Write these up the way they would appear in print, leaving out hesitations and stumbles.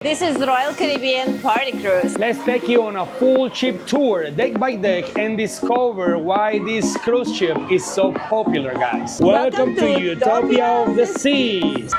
This is Royal Caribbean Party Cruise. Let's take you on a full ship tour, deck by deck, and discover why this cruise ship is so popular, guys. Welcome to Utopia of the Seas.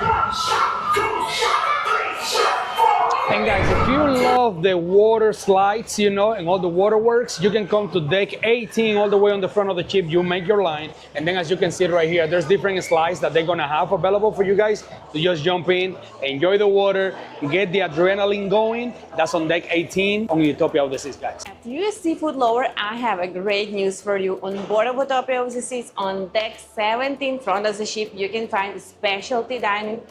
And guys, if you love the water slides, and all the waterworks, you can come to deck 18 all the way on the front of the ship. You make your line, and then as you can see right here, there's different slides that they're gonna have available for you guys to just jump in, enjoy the water, get the adrenaline going. That's on deck 18 on Utopia of the Seas, guys. If you're a seafood lover, I have a great news for you. On board of Utopia of the Seas, on deck 17 front of the ship, you can find specialty dining.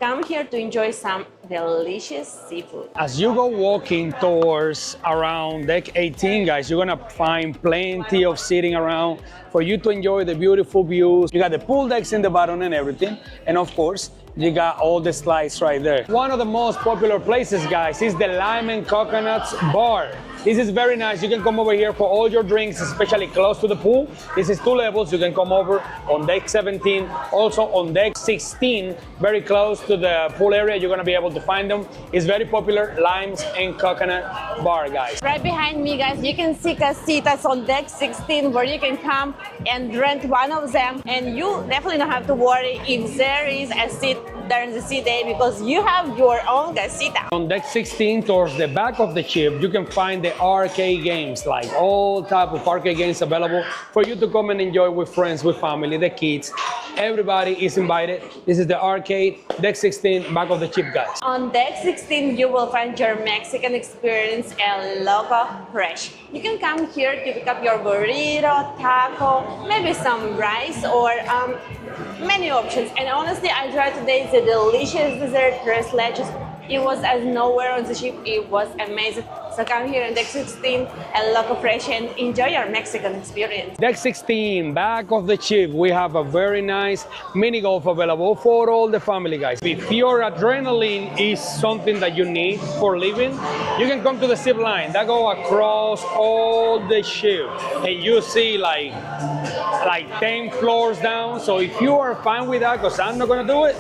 Come here to enjoy some delicious seafood. As you go walking towards around deck 18, guys, you're gonna find plenty of seating around for you to enjoy the beautiful views. You got the pool decks in the bottom and everything. And of course, you got all the slides right there. One of the most popular places, guys, is the Lime and Coconuts Bar. This is very nice. You can come over here for all your drinks, especially close to the pool. This is 2 levels. You can come over on deck 17. Also on deck 16, very close to the pool area, you're gonna be able to find them. It's very popular, Limes and Coconut Bar, guys. Right behind me, guys, you can see casitas on deck 16 where you can come and rent one of them. And you definitely don't have to worry if there is a seat during the sea day because you have your own casita. On deck 16, towards the back of the ship, you can find the arcade games, like all type of arcade games available for you to come and enjoy with friends, with family, the kids. Everybody is invited. This is the arcade, deck 16, back of the ship, guys. On deck 16, you will find your Mexican experience El Loco Fresh. You can come here to pick up your burrito, taco, maybe some rice or many options. And honestly, I tried today the delicious dessert, tres leches. It was as nowhere on the ship. It was amazing. So come here on deck 16 and Loco Fresh and enjoy your Mexican experience. Deck 16, back of the ship, we have a very nice mini golf available for all the family, guys. If your adrenaline is something that you need for living, you can come to the zip line that go across all the ship, and you see like 10 floors down. So if you are fine with that, because I'm not gonna do it,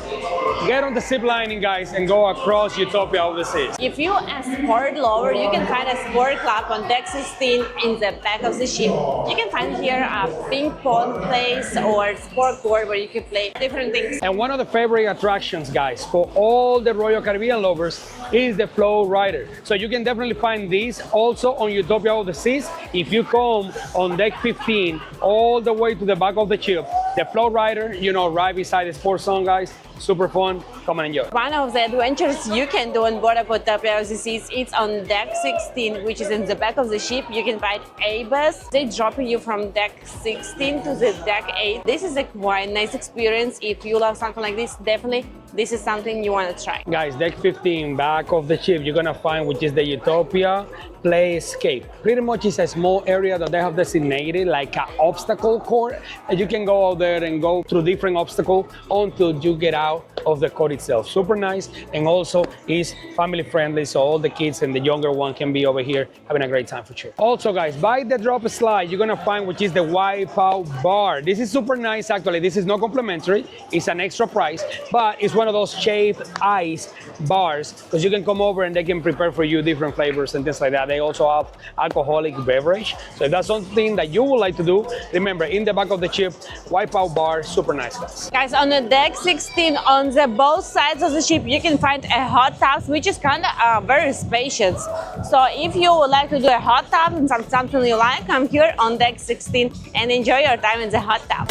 get on the zip lining, guys, and go across Utopia of the Seas. If you're a sport lover, you can find a sport club on deck 16 in the back of the ship. You can find here a ping pong place or sport court where you can play different things. And one of the favorite attractions, guys, for all the Royal Caribbean lovers is the flow rider. So you can definitely find this also on Utopia of the Seas. If you come on deck 15 all the way to the back of the ship, the flow rider, right beside the sports zone, guys. Super fun. Come and enjoy. One of the adventures you can do on board of Utopia of the Seas, it's on deck 16, which is in the back of the ship. You can find a bus. They drop you from deck 16 to the deck 8. This is a quite nice experience. If you love something like this, definitely this is something you want to try. Guys, deck 15, back of the ship, you're gonna find which is the Utopia Play Escape. Pretty much it's a small area that they have designated like an obstacle court, and you can go out there and go through different obstacles until you get out of the court itself. Super nice, and also is family friendly, so all the kids and the younger one can be over here having a great time for sure. Also, guys, by the drop slide, you're gonna find which is the Wipeout Bar. This is super nice, actually. This is not complimentary, it's an extra price, but it's one of those shaved ice bars because you can come over and they can prepare for you different flavors and things like that. They also have alcoholic beverage, so if that's something that you would like to do, remember, in the back of the ship, Wipeout Bar, super nice, guys. Guys, on the deck 16, on the both sides of the ship, you can find a hot tub, which is kind of very spacious. So if you would like to do a hot tub and something you like, come here on deck 16 and enjoy your time in the hot tub.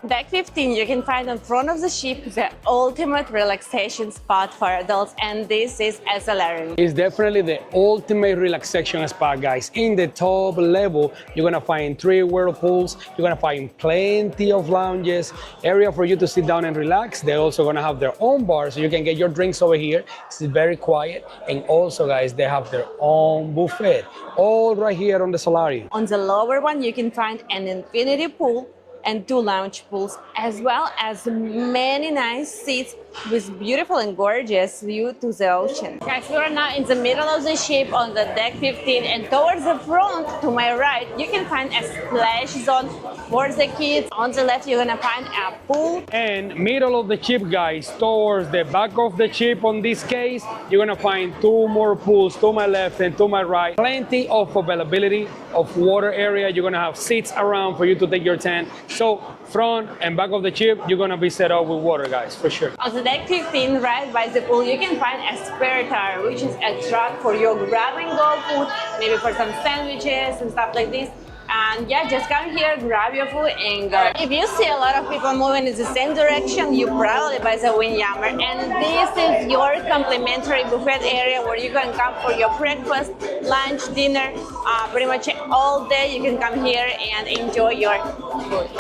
Deck 15, you can find in front of the ship the ultimate relaxation spot for adults, and this is itineraries. It's definitely the ultimate relaxation spot, guys. In the top level, you're gonna find 3 whirlpools, you're gonna find plenty of lounges, area for you to sit down and relax. They're also gonna have their own bar, so you can get your drinks over here. It's very quiet, and also, guys, they have their own buffet, all right here on the solarium. On the lower one, you can find an infinity pool and 2 lounge pools, as well as many nice seats with beautiful and gorgeous view to the ocean. Guys, we are now in the middle of the ship on the deck 15, and towards the front to my right, you can find a splash zone for the kids. On the left, you're gonna find a pool. And middle of the ship, guys, towards the back of the ship on this case, you're gonna find two more pools to my left and to my right. Plenty of availability of water area. You're gonna have seats around for you to take your tent. So front and back of the ship, you're gonna be set up with water, guys, for sure. On the deck 15, right by the pool, you can find a spare tire, which is a truck for your grab and go food, maybe for some sandwiches and stuff like this. And yeah, just come here, grab your food and go. If you see a lot of people moving in the same direction, you probably by the Windjammer. And this is your complimentary buffet area where you can come for your breakfast, lunch, dinner, pretty much all day. You can come here and enjoy your food.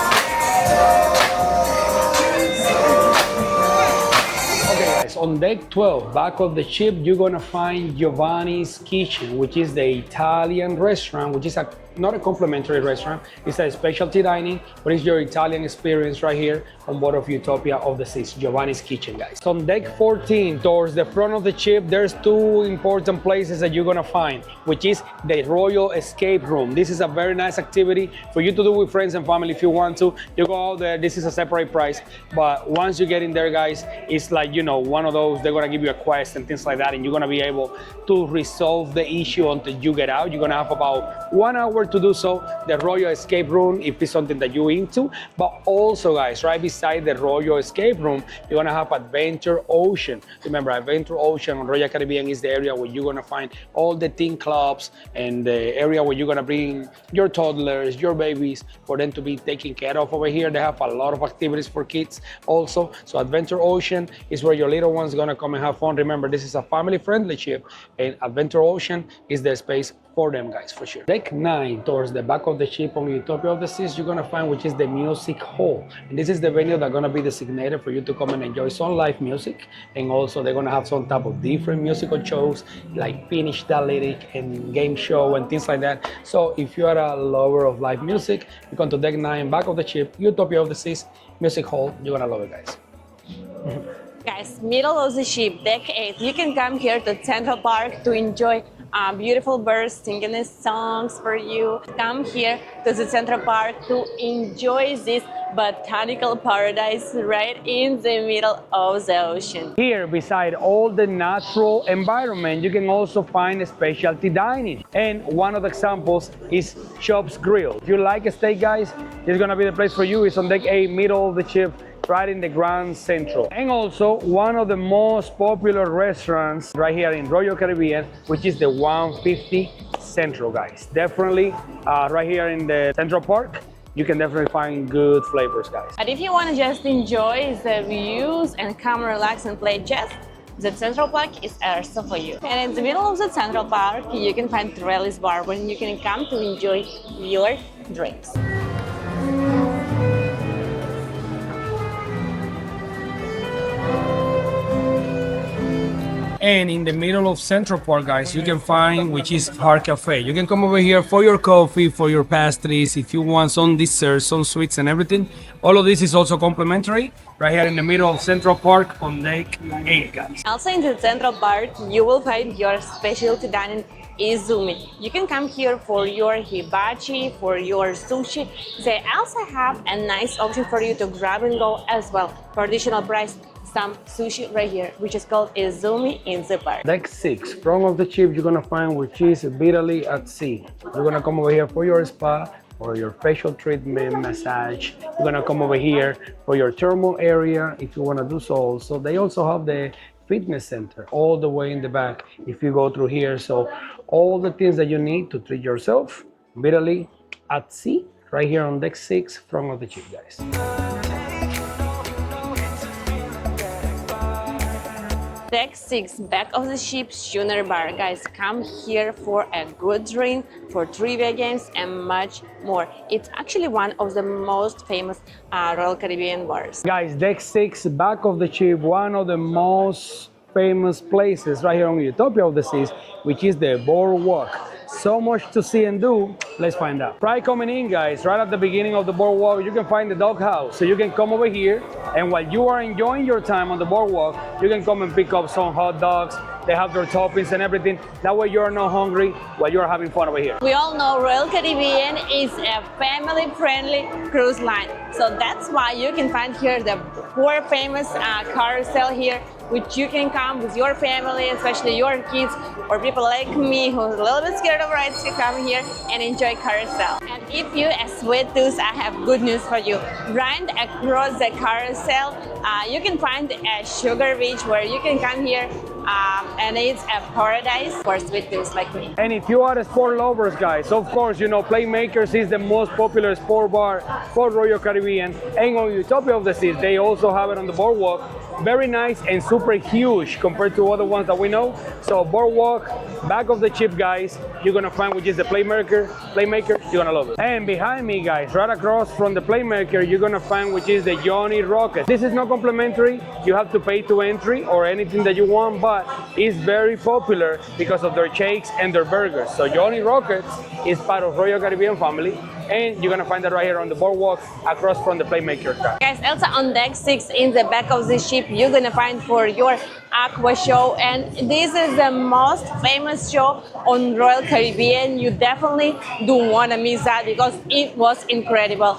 Okay guys, on deck 12, back of the ship, you're gonna find Giovanni's Kitchen, which is the Italian restaurant, which is not a complimentary restaurant, it's a specialty dining, but it's your Italian experience right here on board of Utopia of the Seas, Giovanni's Kitchen, guys. So on deck 14, towards the front of the ship, there's two important places that you're gonna find, which is the Royal Escape Room. This is a very nice activity for you to do with friends and family if you want to. You go out there, this is a separate price, but once you get in there, guys, it's like, you know, one of those, they're gonna give you a quest and things like that, and you're gonna be able to resolve the issue until you get out. You're gonna have about 1 hour to do so. The Royal Escape Room, if it's something that you're into, but also, guys, right beside the Royal Escape Room, you're gonna have Adventure Ocean. Remember, Adventure Ocean on Royal Caribbean is the area where you're gonna find all the teen clubs and the area where you're gonna bring your toddlers, your babies, for them to be taken care of. Over here, they have a lot of activities for kids also. So Adventure Ocean is where your little one's gonna come and have fun. Remember, this is a family-friendly ship, and Adventure Ocean is the space for them, guys, for sure. Deck 9, towards the back of the ship on Utopia of the Seas, you're gonna find which is the music hall. And this is the venue that's gonna be designated for you to come and enjoy some live music. And also they're gonna have some type of different musical shows like Finish That Lyric and game show and things like that. So if you are a lover of live music, you come to Deck 9, back of the ship, Utopia of the Seas, music hall. You're gonna love it, guys. Guys, middle of the ship, deck 8, you can come here to Central Park to enjoy beautiful birds singing these songs for you. Come here to the Central Park to enjoy this botanical paradise right in the middle of the ocean. Here, beside all the natural environment, you can also find specialty dining. And one of the examples is Shop's Grill. If you like a steak, guys, it's gonna be the place for you. It's on deck 8, middle of the ship, right in the Grand Central. And also one of the most popular restaurants right here in Royal Caribbean, which is the 150 Central, guys. Definitely right here in the Central Park, you can definitely find good flavors, guys. But if you want to just enjoy the views and come relax and play chess, the Central Park is also for you. And in the middle of the Central Park, you can find Trellis Bar where you can come to enjoy your drinks. And in the middle of Central Park, guys, you can find which is Park Cafe. You can come over here for your coffee, for your pastries, if you want some desserts, some sweets and everything. All of this is also complimentary right here in the middle of Central Park on deck 8, guys. Also in the Central Park, you will find your specialty dining Izumi. You can come here for your hibachi, for your sushi. They also have a nice option for you to grab and go as well for additional price. Some sushi right here, which is called Izumi in the park. Deck 6, front of the ship, you're gonna find which is Italy at Sea. You're gonna come over here for your spa, or your facial treatment, massage. You're gonna come over here for your thermal area if you wanna do so also. They also have the fitness center all the way in the back if you go through here. So all the things that you need to treat yourself, Italy at Sea, right here on deck 6, front of the ship, guys. Deck 6, back of the ship, schooner bar. Guys, come here for a good drink, for trivia games and much more. It's actually one of the most famous Royal Caribbean bars. Guys, deck 6, back of the ship, one of the most famous places right here on Utopia of the Seas, which is the boardwalk. So much to see and do. Let's find out. Right coming in, guys, right at the beginning of the boardwalk, you can find the doghouse. So you can come over here, and while you are enjoying your time on the boardwalk, you can come and pick up some hot dogs. They have their toppings and everything. That way you're not hungry while you're having fun over here. We all know Royal Caribbean is a family-friendly cruise line. So that's why you can find here the 4 famous carousel here, which you can come with your family, especially your kids or people like me who's a little bit scared of rides, to come here and enjoy carousel. And if you a sweet tooth, I have good news for you. Right across the carousel, you can find a sugar beach where you can come here and it's a paradise for sweet tooths like me. And if you are sport lovers, guys, of course, you know, Playmakers is the most popular sport bar for Royal Caribbean. And on Utopia of the Seas, they also have it on the boardwalk. Very nice and super huge compared to other ones that we know. So boardwalk, back of the ship, guys, you're gonna find which is the Playmaker, you're gonna love it. And behind me, guys, right across from the Playmaker, you're gonna find which is the Johnny Rocket. This is not complimentary, you have to pay to entry or anything that you want, but it's very popular because of their shakes and their burgers. So Johnny Rockets is part of Royal Caribbean family, and you're gonna find that right here on the boardwalk across from the Playmaker. Guys, also on deck 6 in the back of the ship, you're gonna find for your aqua show, and this is the most famous show on Royal Caribbean. You definitely don't want to miss that because it was incredible.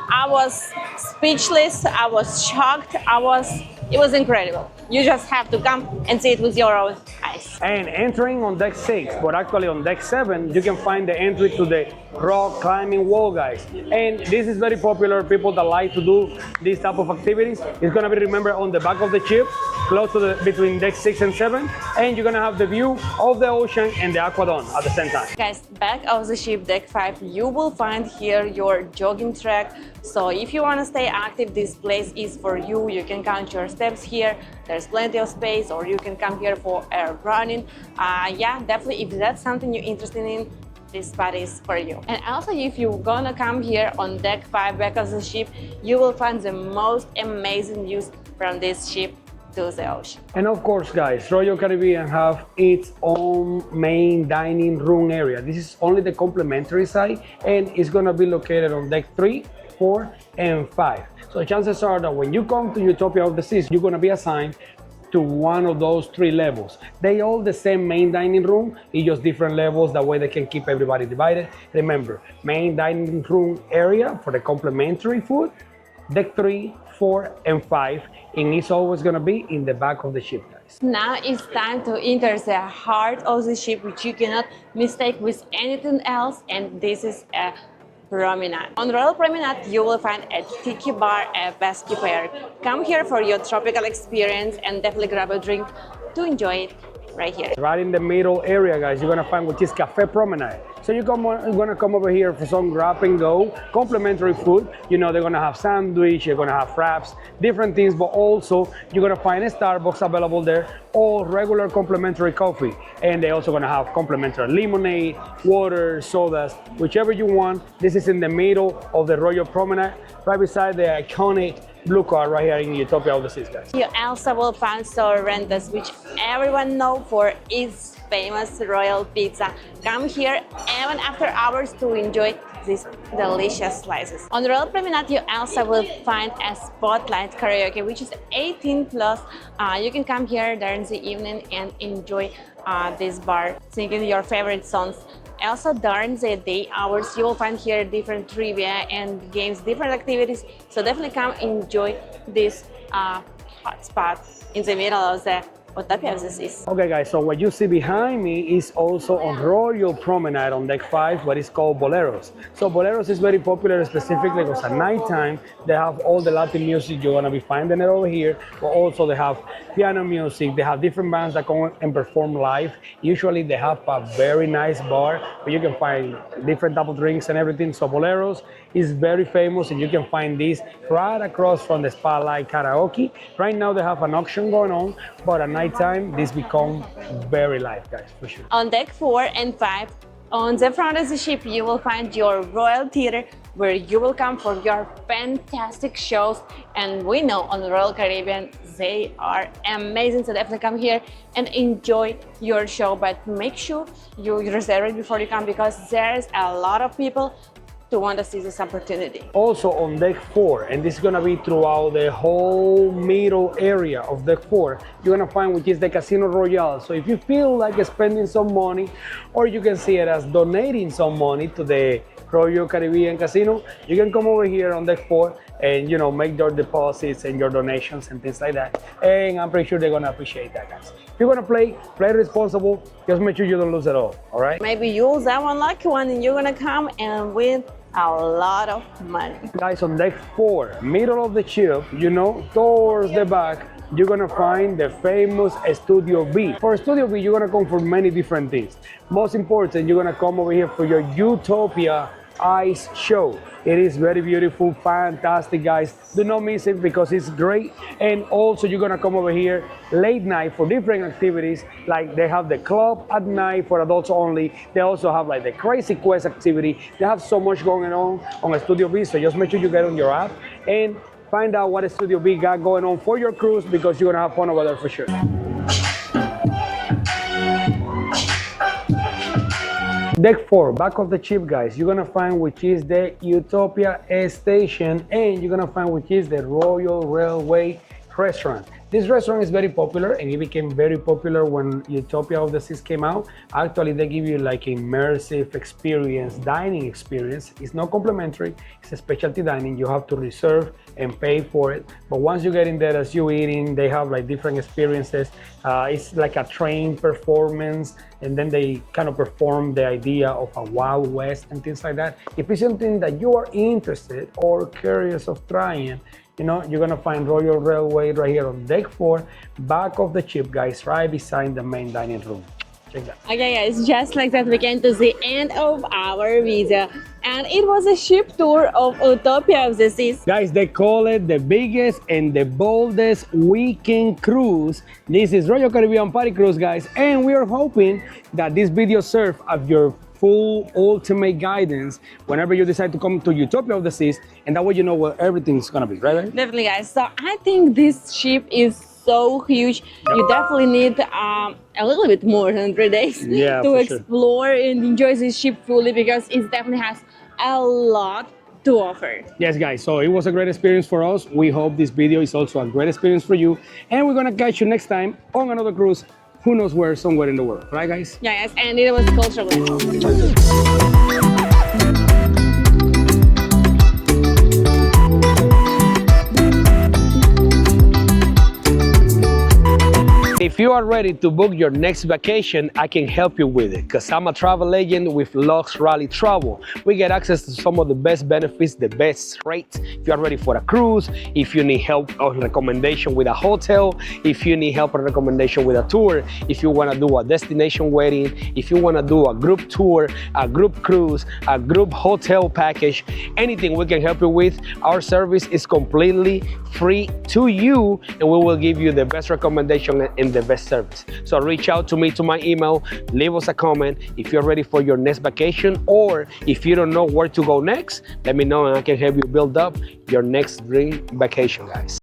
I was speechless, I was shocked, it was incredible. You just have to come and see it with your own eyes. And entering on deck 6, but actually on deck 7, you can find the entry to the rock climbing wall, guys. And this is very popular. People that like to do these type of activities. It's gonna be, remember, on the back of the ship, close to between deck 6 and 7. And you're gonna have the view of the ocean and the aquadome at the same time. Guys, back of the ship, deck 5, you will find here your jogging track. So if you wanna stay active, this place is for you. You can count your steps here. There's plenty of space, or you can come here for running. Yeah, definitely, if that's something you're interested in, this spot is for you. And also, if you're gonna come here on deck 5 back of the ship, you will find the most amazing views from this ship to the ocean. And of course, guys, Royal Caribbean have its own main dining room area. This is only the complimentary side, and it's gonna be located on deck 3, 4, and 5. So chances are that when you come to Utopia of the Seas, you're gonna be assigned to one of those 3 levels. They all the same main dining room, it's just different levels, that way they can keep everybody divided. Remember, main dining room area for the complimentary food, deck 3, 4, and 5, and it's always gonna be in the back of the ship, guys. Now it's time to enter the heart of the ship, which you cannot mistake with anything else, and this is a promenade. On Royal Promenade, you will find a tiki bar, a basket pair. Come here for your tropical experience and definitely grab a drink to enjoy it right here. Right in the middle area, guys, you're gonna find which is Cafe Promenade. So you're gonna come over here for some grab and go, complimentary food. You know, they're gonna have sandwich, you're gonna have wraps, different things, but also you're gonna find a Starbucks available there, or regular complimentary coffee. And they're also gonna have complimentary lemonade, water, sodas, whichever you want. This is in the middle of the Royal Promenade, right beside the iconic blue car right here in Utopia of the Seas, guys. You also will find Sorrento's, which everyone knows for its famous royal pizza. Come here even after hours to enjoy these delicious slices. On the Royal Promenade, you also will find a spotlight karaoke, which is 18 plus. You can come here during the evening and enjoy this bar, singing your favorite songs. Also, during the day hours, you will find here different trivia and games, different activities. So definitely come enjoy this hot spot in the middle of the Utopia of the Seas. Okay, guys, so what you see behind me is also on Royal Promenade on deck 5, what is called Boleros. So Boleros is very popular specifically because at nighttime they have all the Latin music. You're gonna be finding it over here, but also they have piano music. They have different bands that come and perform live. Usually they have a very nice bar where you can find different type of drinks and everything. So Boleros is very famous, and you can find this right across from the Spotlight Karaoke. Right now they have an auction going on, but at nighttime this becomes very live, guys, for sure. On deck 4 and 5, on the front of the ship, you will find your Royal Theater, where you will come for your fantastic shows. And we know on the Royal Caribbean, they are amazing. So definitely come here and enjoy your show. But make sure you reserve it before you come, because there's a lot of people to want to seize this opportunity. Also on deck 4, and this is gonna be throughout the whole middle area of deck 4, you're gonna find which is the Casino Royale. So if you feel like spending some money, or you can see it as donating some money to the Royal Caribbean Casino, you can come over here on deck 4 and make your deposits and your donations and things like that. And I'm pretty sure they're gonna appreciate that, guys. If you're gonna play responsible. Just make sure you don't lose it all right? Maybe you'll that one lucky one and you're gonna come and win a lot of money. Guys, on deck 4, middle of the ship, towards the back, you're gonna find the famous Studio B. For Studio B, you're gonna come for many different things. Most important, you're gonna come over here for your Utopia ice show. It is very beautiful, fantastic, guys. Do not miss it because it's great. And also you're gonna come over here late night for different activities. Like they have the club at night for adults only. They also have like the Crazy Quest activity. They have so much going on Studio B. So just make sure you get on your app and find out what Studio B got going on for your cruise, because you're gonna have fun over there for sure. Deck 4, back of the ship, guys, you're gonna find which is the Utopia station, and you're gonna find which is the Royal Railway restaurant. This restaurant is very popular, and it became very popular when Utopia of the Seas came out. Actually, they give you like immersive experience, dining experience. It's not complimentary, it's a specialty dining. You have to reserve and pay for it. But once you get in there, as you eating, they have like different experiences. It's like a train performance, and then they kind of perform the idea of a Wild West and things like that. If it's something that you are interested or curious of trying, you're gonna find Royal Railway right here on deck 4, back of the ship, guys, right beside the main dining room. Check that. Okay, guys, just like that, we came to the end of our video, and it was a ship tour of Utopia of the Seas. Guys, they call it the biggest and the boldest weekend cruise. This is Royal Caribbean Party Cruise, guys, and we are hoping that this video serves as your full ultimate guidance whenever you decide to come to Utopia of the Seas, and that way you know where everything's gonna be, right? Definitely, guys. So I think this ship is so huge. Yep. You definitely need a little bit more than 3 days to explore and enjoy this ship fully, because it definitely has a lot to offer. Yes, guys, so it was a great experience for us. We hope this video is also a great experience for you, and we're gonna catch you next time on another cruise, who knows where, somewhere in the world, right, guys? Yeah, guys, and it was cultural. If you are ready to book your next vacation, I can help you with it, because I'm a travel agent with Lux Rally Travel. We get access to some of the best benefits, the best rates. If you are ready for a cruise, if you need help or recommendation with a hotel, if you need help or recommendation with a tour, if you want to do a destination wedding, if you want to do a group tour, a group cruise, a group hotel package, anything we can help you with. Our service is completely free to you, and we will give you the best recommendation and the best service. So reach out to me, to my email, leave us a comment if you're ready for your next vacation, or if you don't know where to go next, let me know and I can help you build up your next dream vacation, guys.